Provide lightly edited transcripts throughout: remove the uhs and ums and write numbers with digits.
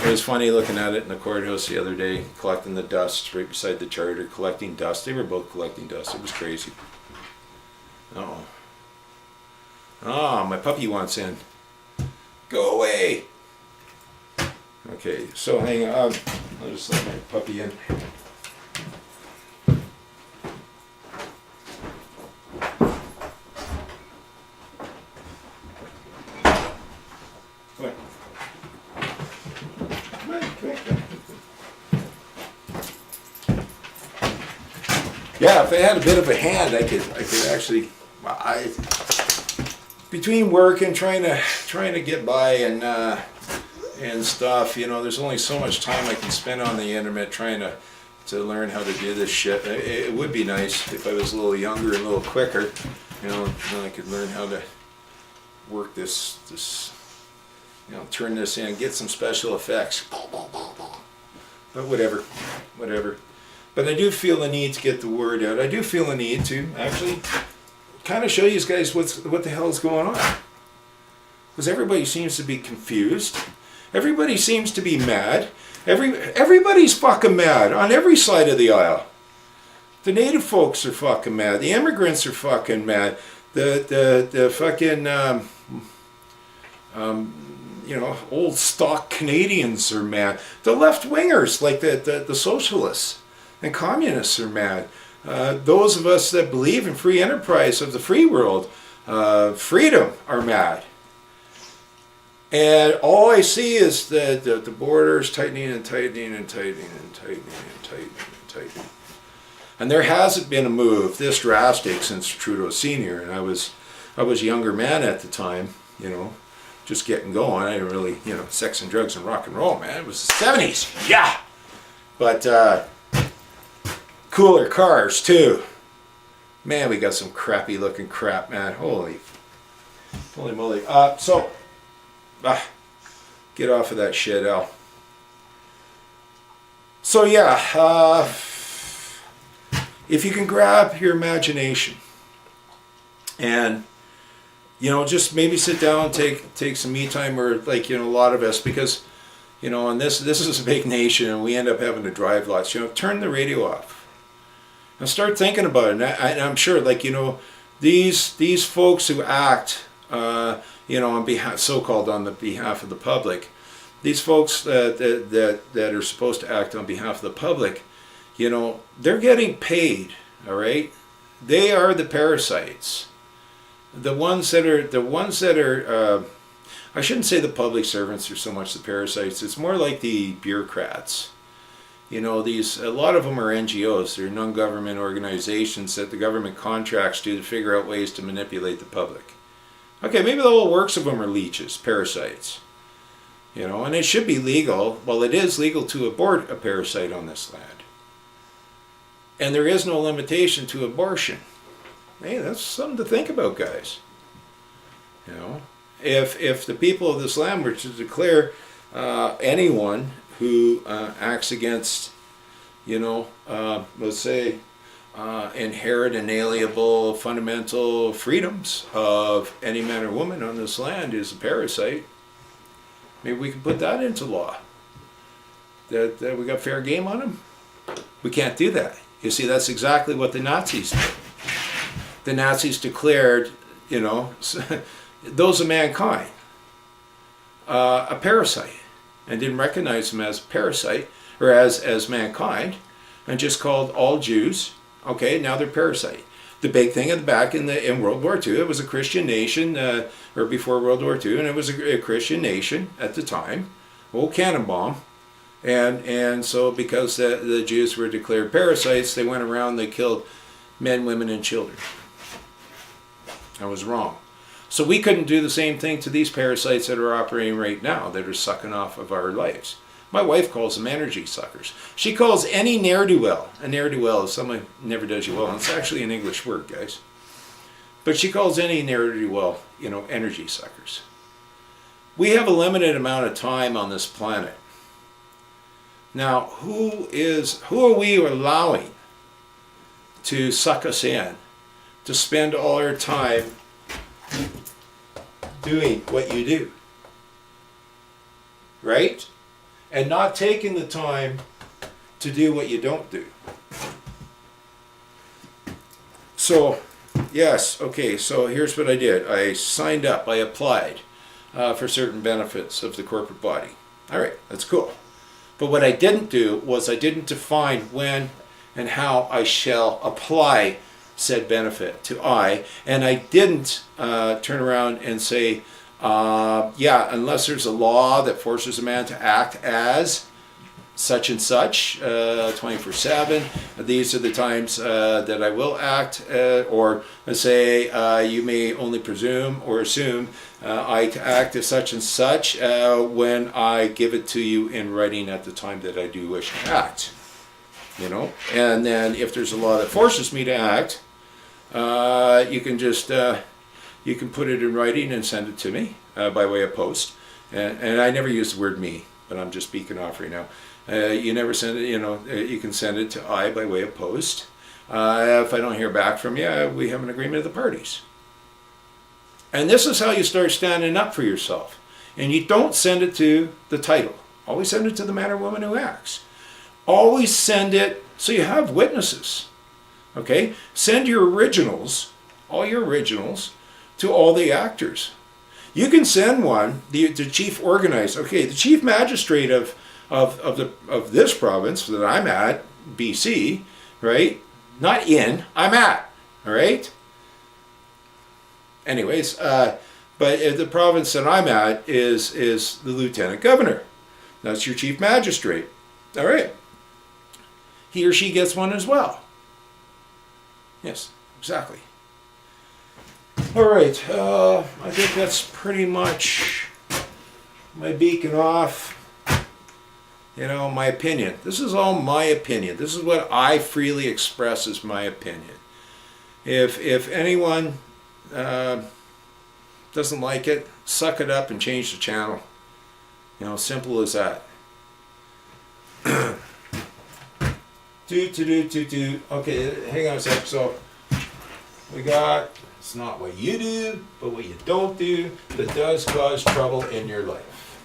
It was funny looking at it in the courthouse the other day, collecting the dust right beside the charter, collecting dust. They were both collecting dust. It was crazy. Uh-oh. Ah, my puppy wants in. Go away. Okay, so hang on. I'll just let my puppy in. What? Yeah, if I had a bit of a hand, I could actually. Between work and trying to get by and stuff, you know, there's only so much time I can spend on the internet trying to learn how to do this shit. It would be nice if I was a little younger and a little quicker, you know, then I could learn how to work this, you know, turn this in, get some special effects. But whatever. But I do feel the need to get the word out. I do feel the need to actually kind of show you guys what the hell is going on. Because everybody seems to be confused. Everybody seems to be mad. Everybody's fucking mad on every side of the aisle. The native folks are fucking mad. The immigrants are fucking mad. The fucking you know, old stock Canadians are mad. The left wingers, like the socialists and communists, are mad. Those of us that believe in free enterprise of the free world, freedom, are mad. And all I see is the borders tightening and tightening and tightening and tightening and tightening and tightening. And there hasn't been a move this drastic since Trudeau Sr. And I was a younger man at the time, you know, just getting going. I didn't really, you know, sex and drugs and rock and roll, man. It was the 70s, yeah. But cooler cars too. Man, we got some crappy looking crap, man. Holy moly. Get off of that shit, Al. So yeah, if you can grab your imagination and, you know, just maybe sit down and take some me time, or like, you know, a lot of us, because, you know, and this is a big nation and we end up having to drive lots, you know, turn the radio off and start thinking about it. And I'm sure, like, you know, these folks who act, you know, on behalf, so-called on the behalf of the public, these folks that are supposed to act on behalf of the public, you know, they're getting paid, all right? They are the parasites. The ones that are, I shouldn't say the public servants are so much the parasites. It's more like the bureaucrats. You know, a lot of them are NGOs. They're non-government organizations that the government contracts to figure out ways to manipulate the public. Okay, maybe the whole works of them are leeches, parasites. You know, and it should be legal. Well, it is legal to abort a parasite on this land. And there is no limitation to abortion. Hey, that's something to think about, guys. You know, if the people of this land were to declare anyone who acts against, you know, let's say, inherent, inalienable, fundamental freedoms of any man or woman on this land is a parasite, maybe we can put that into law. That we got fair game on them. We can't do that. You see, that's exactly what the Nazis did. The Nazis declared, you know, those of mankind a parasite, and didn't recognize them as parasite or as mankind, and just called all Jews. Okay, now they're parasite. The big thing at the back in World War II, it was a Christian nation, or before World War II, and it was a Christian nation at the time. Old Cannonball. And so because the Jews were declared parasites, they went around, they killed men, women, and children. That was wrong. So we couldn't do the same thing to these parasites that are operating right now, that are sucking off of our lives. My wife calls them energy suckers. She calls any ne'er-do-well. A ne'er-do-well is someone who never does you well. And it's actually an English word, guys. But she calls any ne'er-do-well, you know, energy suckers. We have a limited amount of time on this planet. Now, who are we allowing to suck us in, to spend all our time doing what you do? Right? and not taking the time to do what you don't do. So, yes, okay, so here's what I did. I signed up, I applied for certain benefits of the corporate body. All right, that's cool. But what I didn't do was I didn't define when and how I shall apply said benefit to I, and I didn't turn around and say, yeah, unless there's a law that forces a man to act as such and such 24/7, these are the times that I will act, or let's say you may only presume or assume I to act as such and such when I give it to you in writing at the time that I do wish to act. You know, and then if there's a law that forces me to act, you can just you can put it in writing and send it to me by way of post. And I never use the word me, but I'm just speaking off right now. You never send it, you know, you can send it to I by way of post. If I don't hear back from you, we have an agreement of the parties. And this is how you start standing up for yourself. And you don't send it to the title. Always send it to the man or woman who acts. Always send it so you have witnesses. Okay? Send your originals, all your originals, to all the actors. You can send one, the chief organizer, okay, the chief magistrate of this province that I'm at, BC, right? Not in, I'm at, all right? Anyways, but the province that I'm at is the lieutenant governor. That's your chief magistrate, all right? He or she gets one as well. Yes, exactly. All right, I think that's pretty much my beacon off. You know, my opinion. This is all my opinion. This is what I freely express as my opinion. If anyone doesn't like it, suck it up and change the channel. You know, simple as that. Okay, hang on a sec. So we got, it's not what you do, but what you don't do that does cause trouble in your life.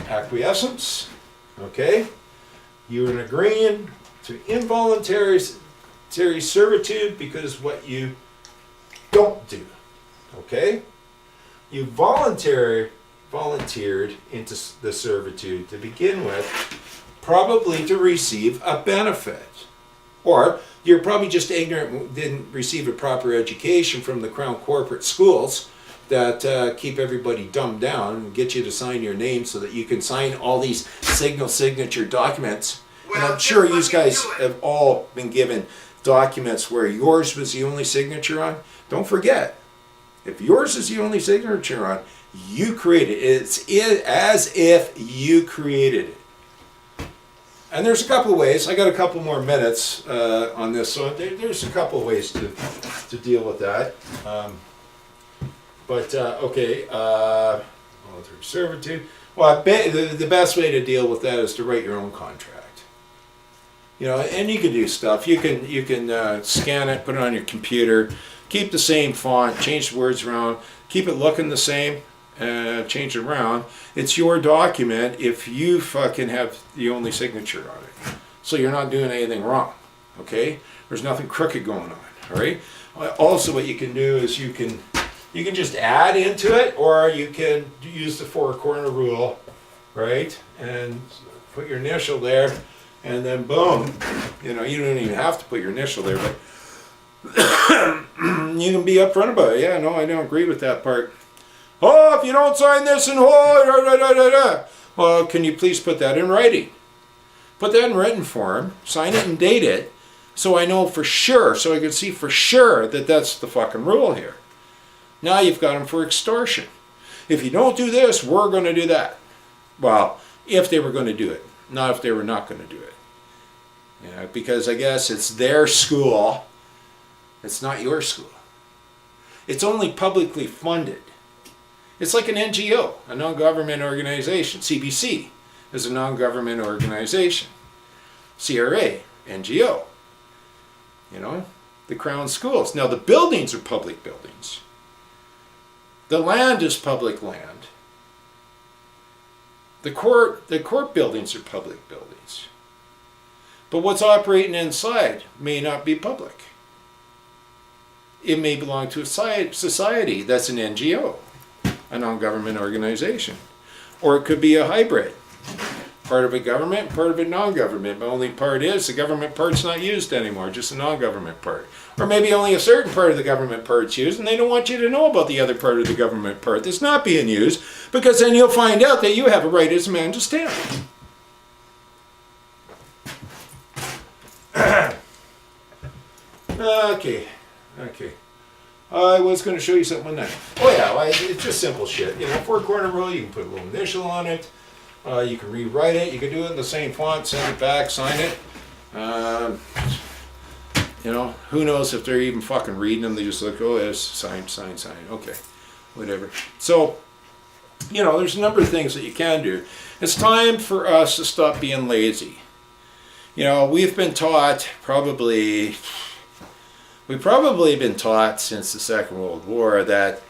Acquiescence. Okay, you're agreeing to involuntary servitude because what you don't do. Okay, you volunteered into the servitude to begin with, probably to receive a benefit, or you're probably just ignorant, didn't receive a proper education from the Crown corporate schools that keep everybody dumbed down and get you to sign your name so that you can sign all these signature documents. And I'm sure you guys have all been given documents where yours was the only signature on. Don't forget, if yours is the only signature on, you created it. It's as if you created it. And there's a couple of ways. I got a couple more minutes on this, so there's a couple of ways to deal with that. Okay, voluntary servitude. Well, the best way to deal with that is to write your own contract. You know, and you can do stuff. You can scan it, put it on your computer, keep the same font, change the words around, keep it looking the same, change it around. It's your document if you fucking have the only signature on it. So you're not doing anything wrong, okay? There's nothing crooked going on, all right? Also, what you can do is you can just add into it, or you can use the four-corner rule, right? And put your initial there, and then boom. You know, you don't even have to put your initial there, but you can be upfront about it. Yeah, no, I don't agree with that part. Oh, if you don't sign this and well, can you please put that in writing? Put that in written form, sign it and date it, so I know for sure, so I can see for sure that that's the fucking rule here. Now you've got them for extortion. If you don't do this, we're going to do that. Well, if they were going to do it, not if they were not going to do it. Yeah, because I guess it's their school. It's not your school. It's only publicly funded. It's like an NGO, a non-government organization. CBC is a non-government organization. CRA, NGO. You know, the Crown schools. Now the buildings are public buildings. The land is public land. The court buildings are public buildings. But what's operating inside may not be public. It may belong to a society that's an NGO, a non-government organization. Or it could be a hybrid. Part of a government, part of a non-government. The only part is the government part's not used anymore, just a non-government part. Or maybe only a certain part of the government part's used, and they don't want you to know about the other part of the government part that's not being used, because then you'll find out that you have a right as a man to stand. Okay. I was going to show you something on that. Oh yeah, it's just simple shit. You know, 4-corner rule, you can put a little initial on it. You can rewrite it. You can do it in the same font, send it back, sign it. You know, who knows if they're even fucking reading them. They just look, oh, yes, sign. Okay, whatever. So, you know, there's a number of things that you can do. It's time for us to stop being lazy. You know, we've been taught we've probably been taught since the Second World War that,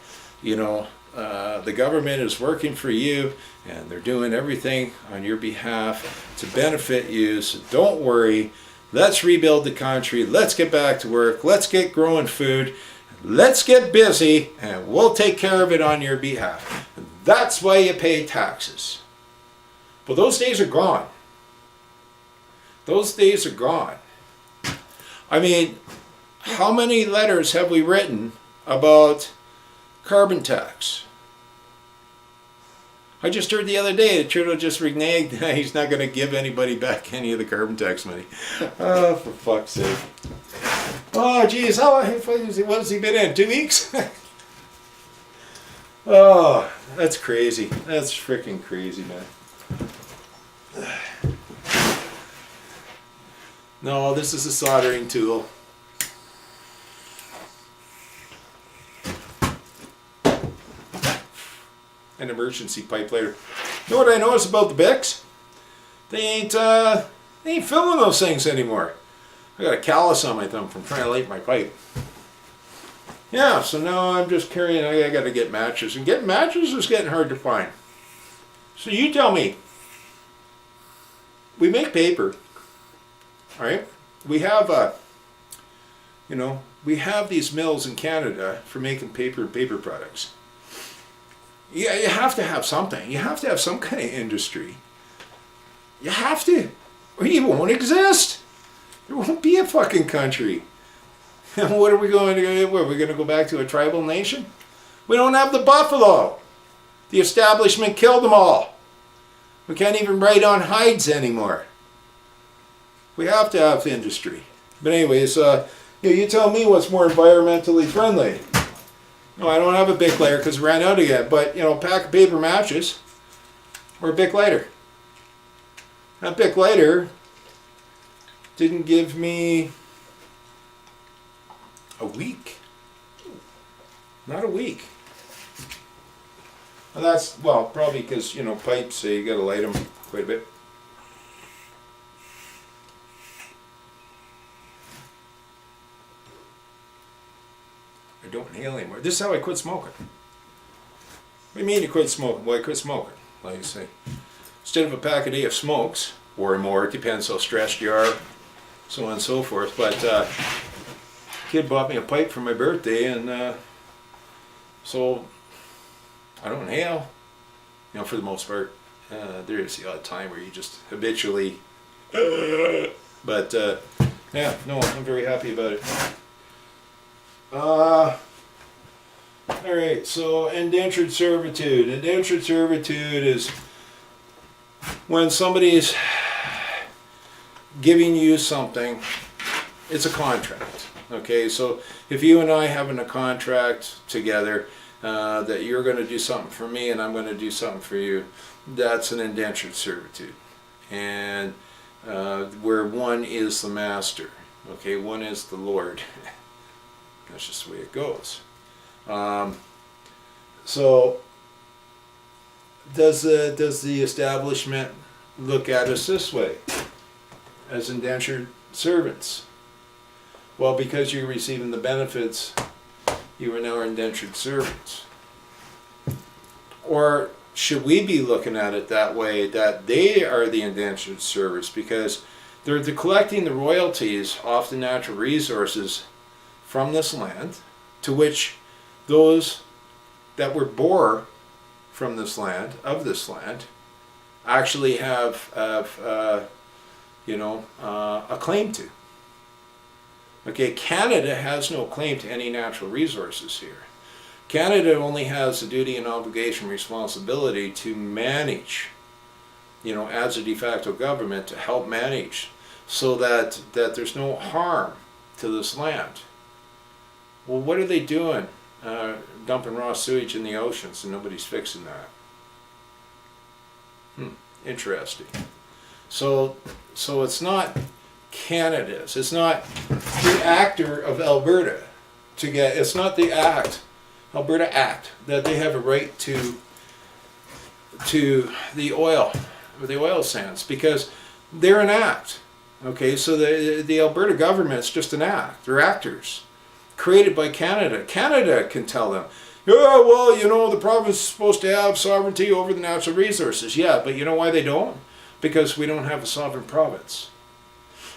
you know, the government is working for you and they're doing everything on your behalf to benefit you, so don't worry. Let's rebuild the country. Let's get back to work. Let's get growing food. Let's get busy and we'll take care of it on your behalf. That's why you pay taxes. But those days are gone. Those days are gone. I mean, how many letters have we written about carbon tax? I just heard the other day that Trudeau just reneged. He's not going to give anybody back any of the carbon tax money. Oh, for fuck's sake. Oh, geez. What has he been in? 2 weeks? Oh, that's crazy. That's freaking crazy, man. No, this is a soldering tool. An emergency pipe later. You know what I noticed about the Bics? They ain't filling those things anymore. I got a callus on my thumb from trying to light my pipe. Yeah, so now I'm just carrying, I got to get matches. And getting matches is getting hard to find. So you tell me. We make paper. Alright? We have we have these mills in Canada for making paper and paper products. Yeah, you have to have something. You have to have some kind of industry. You have to. Or you won't exist. There won't be a fucking country. And what are we going to do? We're going to go back to a tribal nation? We don't have the buffalo. The establishment killed them all. We can't even write on hides anymore. We have to have industry. But anyways, you tell me what's more environmentally friendly. No, I don't have a Bic lighter because it ran out again. But, a pack of paper matches or a Bic lighter. That Bic lighter didn't give me a week. Not a week. And that's, well, probably because, pipes, you got to light them quite a bit. I don't inhale anymore. This is how I quit smoking. What do you mean you quit smoking? Well, I quit smoking. Like I say, instead of a pack a day of smokes, or more, it depends how stressed you are, so on and so forth. But kid bought me a pipe for my birthday, and so I don't inhale, for the most part. There is the odd time where you just habitually, but yeah, no, I'm very happy about it. Alright, so indentured servitude. Indentured servitude is when somebody's giving you something. It's a contract. Okay, so if you and I having a contract together that you're going to do something for me and I'm going to do something for you, that's an indentured servitude. And where one is the master, okay, one is the Lord. That's just the way it goes. So does the establishment look at us this way as indentured servants? Well, because you're receiving the benefits, you are now indentured servants. Or should we be looking at it that way, that they are the indentured servants, because they're collecting the royalties off the natural resources from this land, to which those that were bore from this land, of this land, actually have a claim to. Okay, Canada has no claim to any natural resources here. Canada only has the duty and obligation, responsibility to manage, as a de facto government, to help manage so that there's no harm to this land. Well, what are they doing? Dumping raw sewage in the oceans, and nobody's fixing that. Interesting. So it's not Canada's. It's not the actor of Alberta it's not the Alberta Act, that they have a right to the oil sands, because they're an act. Okay, so the Alberta government's just an act. They're actors created by Canada. Canada can tell them, yeah, well, the province is supposed to have sovereignty over the natural resources. Yeah, but you know why they don't? Because we don't have a sovereign province.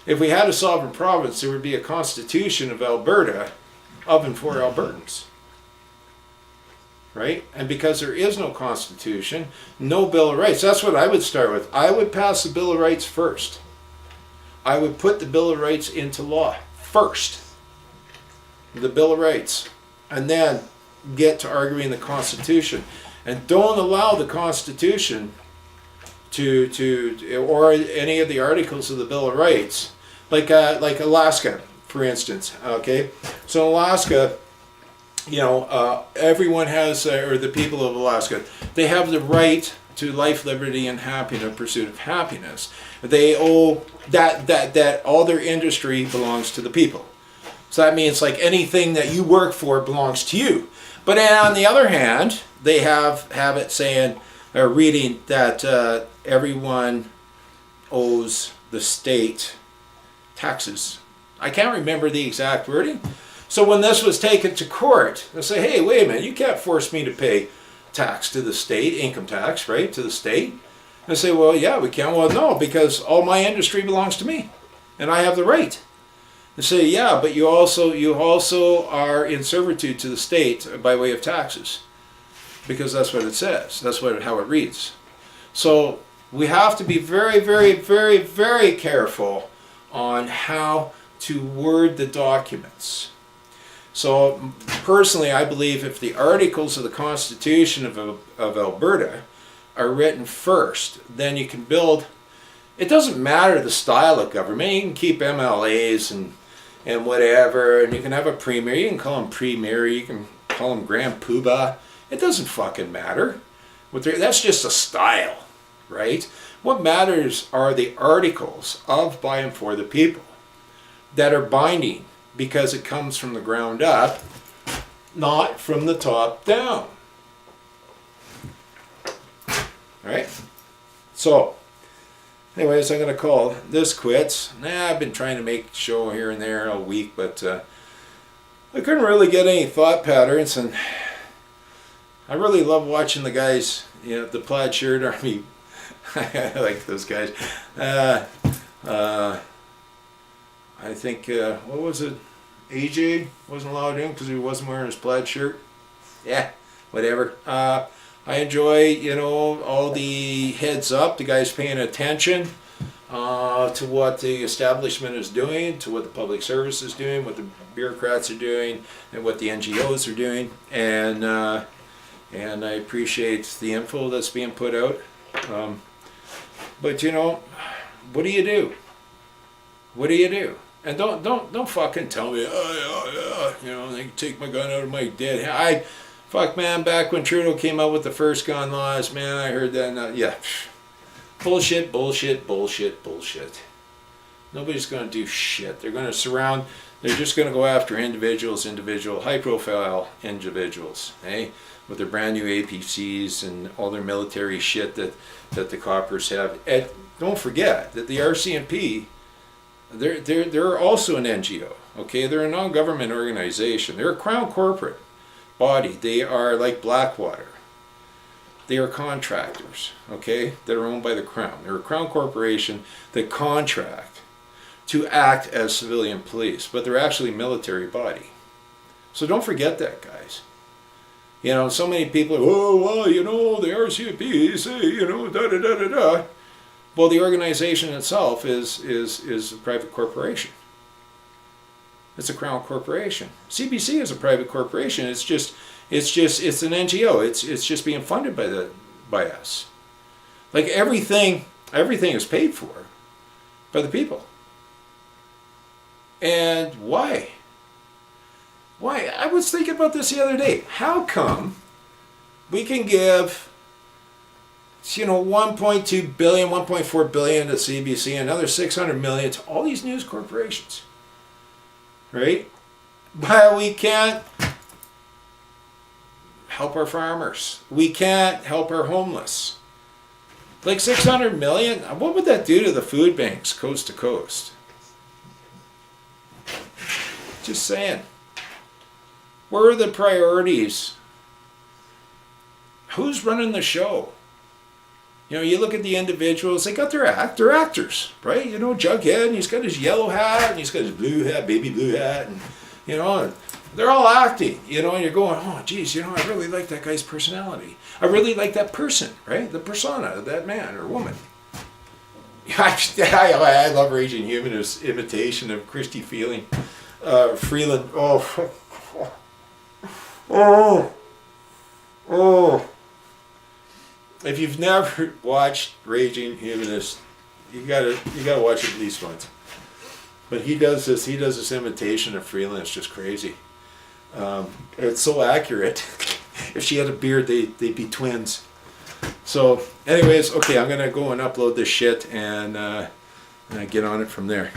If we had a sovereign province, there would be a constitution of Alberta of and for Albertans. Right? And because there is no constitution, no Bill of Rights. That's what I would start with. I would pass the Bill of Rights first. I would put the Bill of Rights into law first. The Bill of Rights. And then get to arguing the Constitution. And don't allow the Constitution or any of the articles of the Bill of Rights, like Alaska, for instance. Okay, so Alaska, everyone has, or the people of Alaska, they have the right to life, liberty, and happiness, pursuit of happiness. They owe that all their industry belongs to the people. So that means like anything that you work for belongs to you. But on the other hand, they have it saying, or reading that everyone owes the state taxes. I can't remember the exact wording. So when this was taken to court, they say, hey, wait a minute, you can't force me to pay tax to the state, income tax, right, to the state. And I say, well, yeah, we can. Well, no, because all my industry belongs to me, and I have the right. They say, yeah, but you also are in servitude to the state by way of taxes, because that's what it says. That's how it reads. So we have to be very, very, very, very careful on how to word the documents. So personally, I believe if the articles of the Constitution of Alberta are written first, then you can build. It doesn't matter the style of government. You can keep MLAs and whatever, and you can have a premier. You can call him premier. You can call him Grand Poobah. It doesn't fucking matter. That's just a style, right? What matters are the articles of, by, and for the people that are binding, because it comes from the ground up, not from the top down. Right? So, anyways, I'm going to call this quits. I've been trying to make a show here and there all week, but I couldn't really get any thought patterns, and I really love watching the guys, the plaid shirt army. I like those guys. I think, what was it? AJ wasn't allowed in because he wasn't wearing his plaid shirt. Yeah, whatever. I enjoy, all the heads up, the guys paying attention to what the establishment is doing, to what the public service is doing, what the bureaucrats are doing, and what the NGOs are doing. And I appreciate the info that's being put out. But what do you do? What do you do? And don't fucking tell me, they can take my gun out of my dead. Man, back when Trudeau came out with the first gun laws, man, I heard that. Yeah, bullshit, bullshit, bullshit, bullshit. Nobody's going to do shit. They're going to they're just going to go after individual, high-profile individuals, with their brand new APCs and all their military shit that the coppers have. And don't forget that the RCMP, they're also an NGO, okay? They're a non-government organization. They're a crown corporate body. They are like Blackwater. They are contractors, okay, that are owned by the Crown. They're a Crown corporation that contract to act as civilian police, but they're actually a military body. So don't forget that, guys. You know, so many people are, oh, well, you know, the RCMP say, you know, da-da-da-da-da. Well, the organization itself is a private corporation. It's a Crown corporation. CBC is a private corporation. It's an NGO. It's just being funded by us. Like everything is paid for by the people. And why? Why? I was thinking about this the other day. How come we can give, you know, 1.2 billion, 1.4 billion to CBC, another 600 million to all these news corporations, right? But we can't help our farmers. We can't help our homeless. Like 600 million, what would that do to the food banks coast to coast? Just saying. Where are the priorities? Who's running the show? You know, you look at the individuals, they got they're actors, right? You know, Jughead, and he's got his yellow hat, and he's got his blue hat, baby blue hat, and, you know, and they're all acting, you know, and you're going, oh, geez, you know, I really like that guy's personality. I really like that person, right? The persona of that man or woman. I love Raging Humanist's imitation of Christy Freeland. Oh. If you've never watched Raging Humanist, you gotta watch it at least once. But he does this imitation of Freeland. It's just crazy. It's so accurate. If she had a beard, they'd be twins. So, anyways, okay, I'm gonna go and upload this shit and get on it from there.